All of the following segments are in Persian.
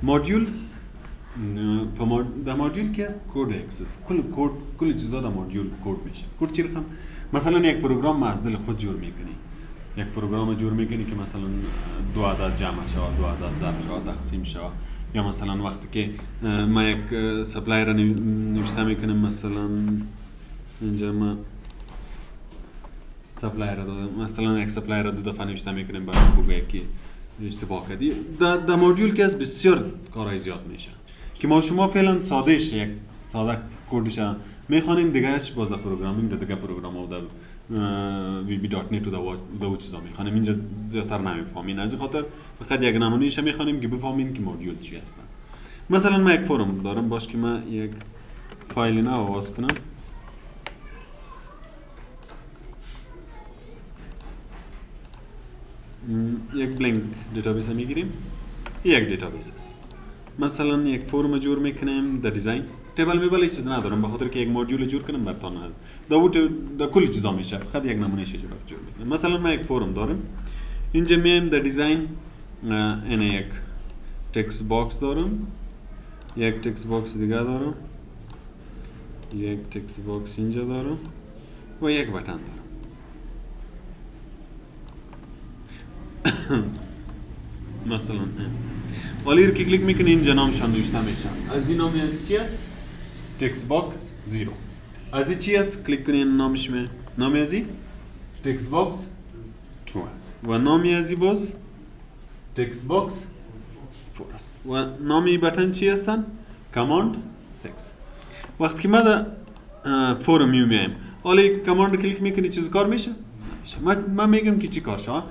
مدیول در مدیول که است کد اکسیس کل چیزا در مدیول کد میشه. کد چی رقم؟ مثلا یک پروگرام از دل خود جور میکنی، یک پروگرام جور میکنی که مثلا دو عدد جمع شود، دو عدد ضرب شود، تقسیم شود، یا مثلا وقتی که ما یک سپلای را نوشته میکنیم، مثلا اینجا ما سپلای را دادم، مثلا یک سپلای را دو دفعه نوشته میکنیم برای بگویی که اشتباه کردی. در مدیول که از بسیار کارهای زیاد میشه که ما شما فعلا سادهش یک ساده کدش میخوانیم، دیگهش باز در پروگرامینگ دیگه پروگرام ها در وی بی دات نت و دو چیزا میخوانیم، اینجا زیادتر نمیفهمین. از این خاطر فقط یک نمونهش میخوانیم که بفهمین که مدیول چی هستن. مثلا من یک فرم دارم، باش که من یک فایل نه آواز کنم. یک بلینک دیتابیس میگیریم، یک دیتابیس است. مثلا یک فرم جور میکنیم در دیزاین، تیبل میبل چیز ندارم بخاطر که یک مدیول جور کنم براتون دا کل چیزا میشه، فقط یک نمونه شیشه برات جور میکنم. مثلا من یک فرم دارم، اینجا میایم در دیزاین، این یک تکست باکس دارم، یک تکست باکس دیگه دارم، یک تکست باکس اینجا دارم و یک بتن دارم. مثلا ولی که کلیک میکنی اینجا نامشان نوشته میشه. از این نامی از چی است؟ تکست باکس 0. از این چی است؟ کلیک کنی نامش می نامی از این تکست باکس 2 است و نامی از این باز تکست باکس 4 است و نامی بتن چی هستن؟ کاماند 6. وقتی که ما در فورم میایم ولی کاماند کلیک میکنی چیز کار میشه؟ من میگم که چی کار شد.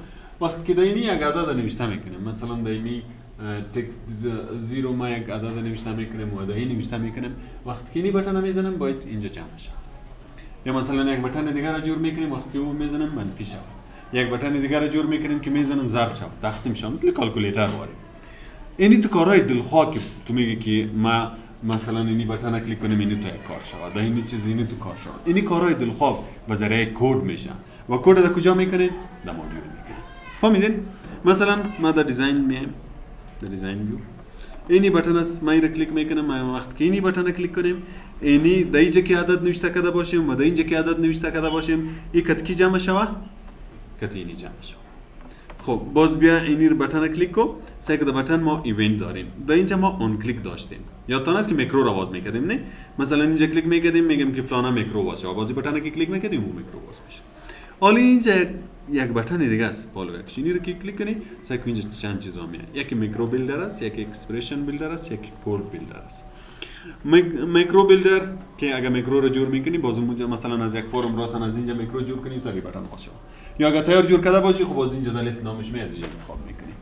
وقتی که داینی یک عدد نوشته میکنیم، مثلا داینی تکست 0 ما یک عدد نوشته میکنیم و داینی نوشته میکنیم، وقتی که اینی بتن میزنم باید اینجا جمع شد. یا مثلا یک بتن دیگر را جور میکنیم، وقتی که اون میزنم منفی شد. یک بتن دیگر را جور میکنیم که میزنم ضرب شد، تقسیم شد، مثل کالکولیتر وارد. اینی تو کارهای دلخواه که تو میگی که ما مثلا اینی بتن کلیک کنیم اینی تو یک کار شود، اینی چیز اینی تو کار شود. اینی کارهای دلخواه به ذریعه کد میشه و کد را کجا میکنیم؟ در مدیول میکنیم. فهمیدین؟ مثلا ما در دیزاین میایم، در دیزاین ویو اینی بتن است، ما این را کلیک میکنم. ما وقت که اینی بتن کلیک کنیم، اینی در اینجا که عدد نوشته کرده باشیم و در اینجا که عدد نوشته کرده باشیم، این کت کی جمع شود؟ کت اینی جمع شود. خب باز بیا اینی رو بتن کلیک کو، سعی که در بتن ما ایونت داریم، در اینجا ما اون کلیک داشتیم. یادتان است که میکرو را باز میکردیم، نه؟ مثلا اینجا کلیک میکردیم، میگم که فلانه میکرو باز شود، بازی بتن که کلیک میکردیم اون میکرو باز میشه. حالا اینجا یک بتن دیگه است، بالا اینی رو که کلیک کنی، سعی کن اینجا چند چیزا میاد. یکی میکرو بیلدر است، یکی اکسپرشن بیلدر است، یکی کد بیلدر است. میکرو بیلدر که اگر میکرو رو جور میکنی، باز اونجا مثلا از یک فرم راستن از اینجا میکرو جور کنی، سری بتن باشه. یا اگر تایار جور کرده باشی، خب باز اینجا در لیست نامش می از اینجا انتخاب میکنی.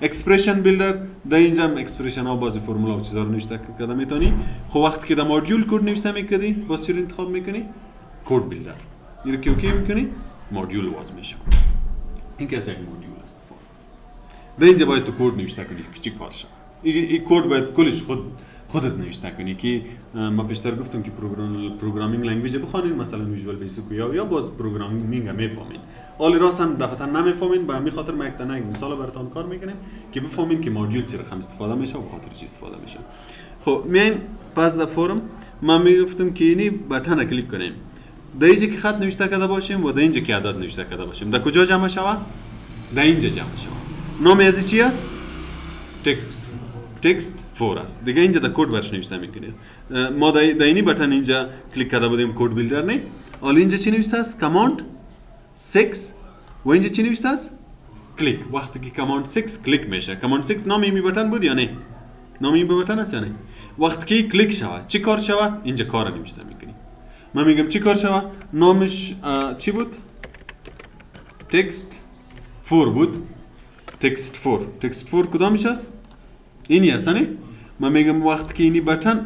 اکسپرشن بیلدر در اینجا اکسپرشن ها بازی فرمولا و چیزا رو نوشته کرده میتونی. خب وقتی که در مدیول کد نوشته میکنی، باز چی رو انتخاب میکنی؟ کد بیلدر. اینو که اوکی میکنی، مدیول باز میشه. این که از یک مدیول است. در اینجا باید تو کد نوشته کنی که چی کار شد. این کد باید کلش خودت نوشته کنی که ما پیشتر گفتم که پروگرامینگ لنگویج بخونید، مثلا ویژوال بیسیک یا باز پروگرامینگ میفهمین. حالا راستن دفعتا نمیفهمین، به همین خاطر ما یک مثال براتون کار میکنیم که بفهمین که مدیول چه رقم استفاده میشه و خاطر چی استفاده میشه. خب میایم پس در فرم ما میگفتم که اینی بتن کلیک کنیم. در اینجا که خط نوشته کرده باشیم و در اینجا که عدد نوشته کرده باشیم، در کجا جمع شود؟ در اینجا جمع شود. نام از چی است؟ تکست 4 است. دیگه اینجا در کد برش نوشته میکنیم. ما در اینی بتن اینجا کلیک کرده بودیم کد بیلدر، نه؟ حالا اینجا چی نوشته است؟ کاماند 6 و اینجا چی نوشته است؟ کلیک. وقتی که کاماند 6 کلیک میشه، کاماند 6 نام این بتن بود یا نه؟ نام این بتن است یا نه؟ وقتی که کلیک شود چی کار شود؟ اینجا کار نوشته میکنیم. من میگم چی کار شود؟ نامش چی بود؟ تکست 4 بود. تکست 4 کدامش است؟ اینی است نه؟ من میگم وقتی که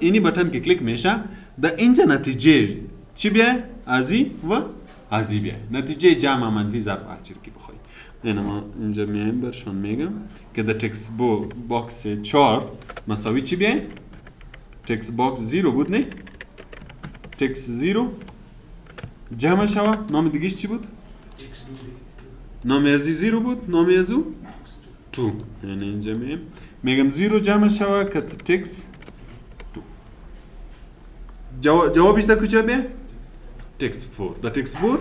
اینی بتن که کلیک میشه، در اینجا نتیجه چی بیای؟ ازی و ازی بیای. نتیجه جمع منفی ضرب هر چیزی که بخوای. اینا ما اینجا میایم برشون میگم که در تکست باکس 4 مساوی چی بیای؟ تکست باکس 0 بود نه؟ تکست 0 جمع شوا. نام دیگهش چی بود؟ نام ازی 0 بود، نام ازو 2. یعنی اینجا میایم میگم 0 جمع شوه که تکس 2 جوابش در کجا بیه؟ تکس 4 در تکس 4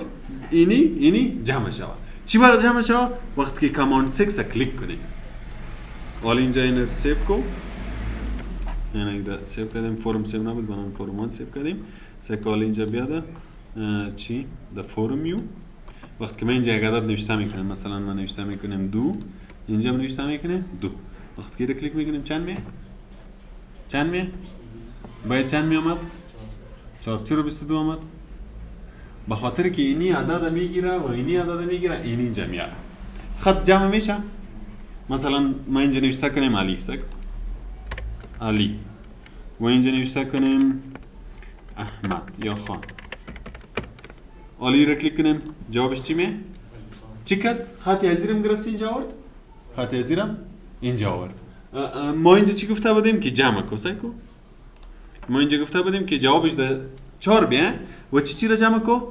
اینی جمع شوه. چی باید جمع شوه؟ وقتی که کماند 6 کلیک کنی. حالا اینجا این رو سیو کو. این اینجا سیو کردیم، فرم سیو نبود، بنام فرم 1 سیو کردیم. سکال اینجا بیاده چی؟ در فرم یو. وقتی که من اینجا یک عدد نوشته میکنم، مثلا من نوشته میکنم 2، اینجا من نوشته میکنم 2. وقتی که رو کلیک میکنیم چند میه؟ باید چند می آمد؟ 4 آمد. به خاطر که اینی عدد میگیره و اینی عدد میگیره، این اینجا میاره. خط جمع میشه. مثلا ما اینجا نوشته کنیم علی و اینجا نوشته کنیم احمد یا خان. علی رو کلیک کنیم، جوابش چی میه؟ چی کد؟ خط ازیرم گرفتی اینجا آورد؟ خط ازیرم اینجا آورد. ما اینجا چی گفته بودیم که جمع کو سایکو؟ ما اینجا گفته بودیم که جوابش ده 4 بیه و چی را جمع کو؟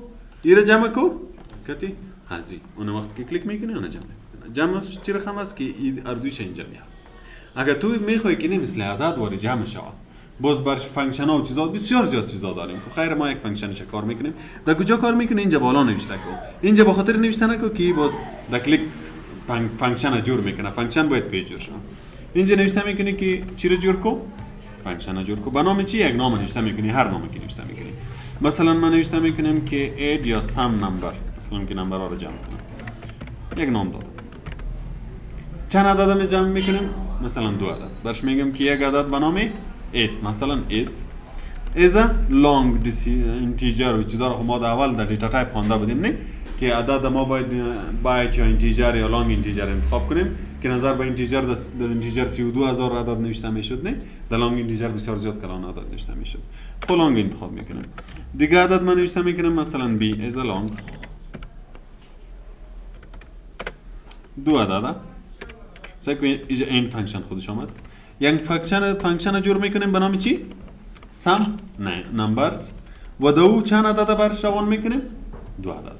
این را جمع کو؟ کتی؟ هزی. اون وقت که کلیک میکنی اون جمع میکنه. جمع چی رقم است که این اردویش اینجا میاد. اگر تو میخوای که مثل عدد واری جمع شود، باز برش فانکشن ها و چیزا بسیار زیاد چیزا داریم. خیر ما یک فانکشنش کار میکنیم. در کجا کار میکنه؟ اینجا بالا نوشته کو. اینجا به خاطر نوشته نکو که باز در کلیک فانکشن جور میکنه. فانکشن باید پیش جور شه. اینجا نوشته میکنی که چی رو جور کو؟ فانکشن جور کو. به نام چی؟ یک نام نوشته میکنی، هر نامی که نوشته میکنی. مثلا من نوشته میکنم که add یا sum نمبر، مثلا که نمبر ها رو جمع کنم. یک نام دادم. چند عدد می جمع میکنیم؟ مثلا 2 عدد. برش میگم که یک عدد به نام s، مثلا s is a long integer و چیزا رو ما در اول در دیتا تایپ خوانده بودیم نه که عدد ما باید بایت یا اینتیجر یا لانگ اینتیجر انتخاب کنیم که نظر به اینتیجر در اینتیجر 32000 عدد نوشته میشد نه، در لانگ اینتیجر بسیار زیاد کلان عدد نوشته میشد. خب لانگ انتخاب میکنیم. دیگه عدد من نوشته میکنم مثلا b is a long 2 عدد. سعی کنید اینجا این فانکشن خودش آمد. یک فانکشن جور میکنیم به نام چی؟ sum numbers و دو چند عدد برش روان میکنیم؟ 2 عدد.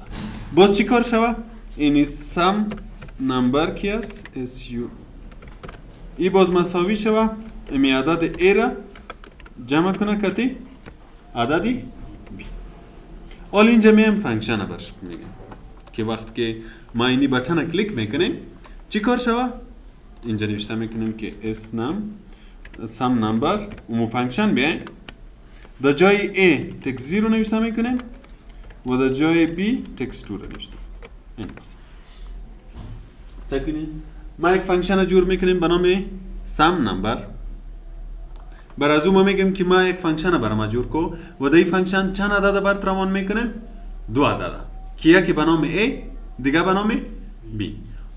باز چی کار شوه؟ اینی sum number کی است؟ su ای باز مساوی شوه امی عدد a را جمع کنه کتی عددی b. حالا اینجا میم فانکشن برش میگم که وقت که ما اینی بٹن کلیک میکنیم چی کار شوه؟ اینجا نوشته میکنیم که sum number و فانکشن بیاین در جای a تکس 0 نوشته میکنیم و در جای b تکس 2 رو نوشته. این بس. سکنید ما یک فانکشن جور میکنیم به نام sum number. بر از ما میگیم که ما یک فانکشن برام جور کو و در این فانکشن چند عدد برات روان میکنیم؟ 2 عدد. که یکی به نام a دیگه به نام b.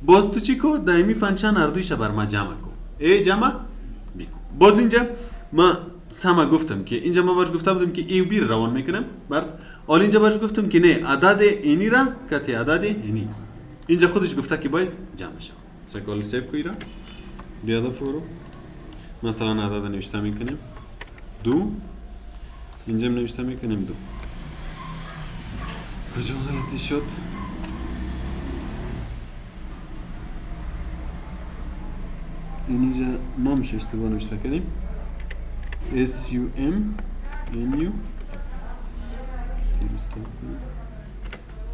باز تو چی کو؟ دائمی فانکشن اردویش بر ما جمع کو. a جمع b. باز اینجا ما سما گفتم که اینجا ما برش گفته بودیم که ای و بی روان میکنم بعد حالا اینجا برش گفتم که نه عدد اینی را کتی عدد اینی اینجا خودش گفته که باید جمع شد. سکال سیو کوی را بیاده فورو مثلا عدد نوشته میکنیم 2 اینجا نوشته میکنیم 2. کجا غلطی شد؟ اینجا نامش اشتباه نوشته کردیم SUMNU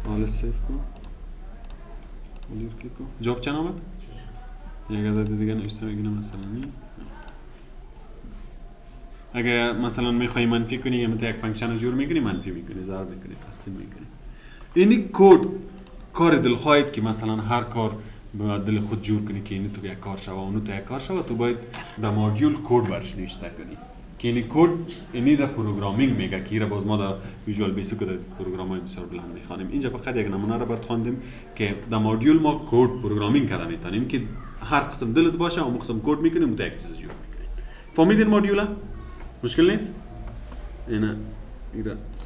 حالا سیف کن حالا کلیک کن جواب چند آمد؟ یک عدد دیگه نوشته میگنم مثلا اگر مثلا میخوایی منفی کنی یا یک فانکشن جور میکنی منفی میکنی ضرب میکنی تقسیم میکنی. اینی کد کار دلخواهید که مثلا هر کار به دل خود جور کنی که اینو تو یک کار شوه اونو تو یک کار شوه تو باید در مدیول کد برش نوشته کنی که اینی کد اینی را پروگرامینگ میگه که را باز ما در ویژوال بیسیک در پروگرام های بسیار بلند میخوانیم. اینجا فقط یک نمونه را برات خواندیم که در مدیول ما کد پروگرامینگ کرده میتونیم که هر قسم دلت باشه اون قسم کد میکنیم و تا یک چیز جور میکنیم. فهمیدین مدیولا؟ مشکل نیست؟ اینا استاپ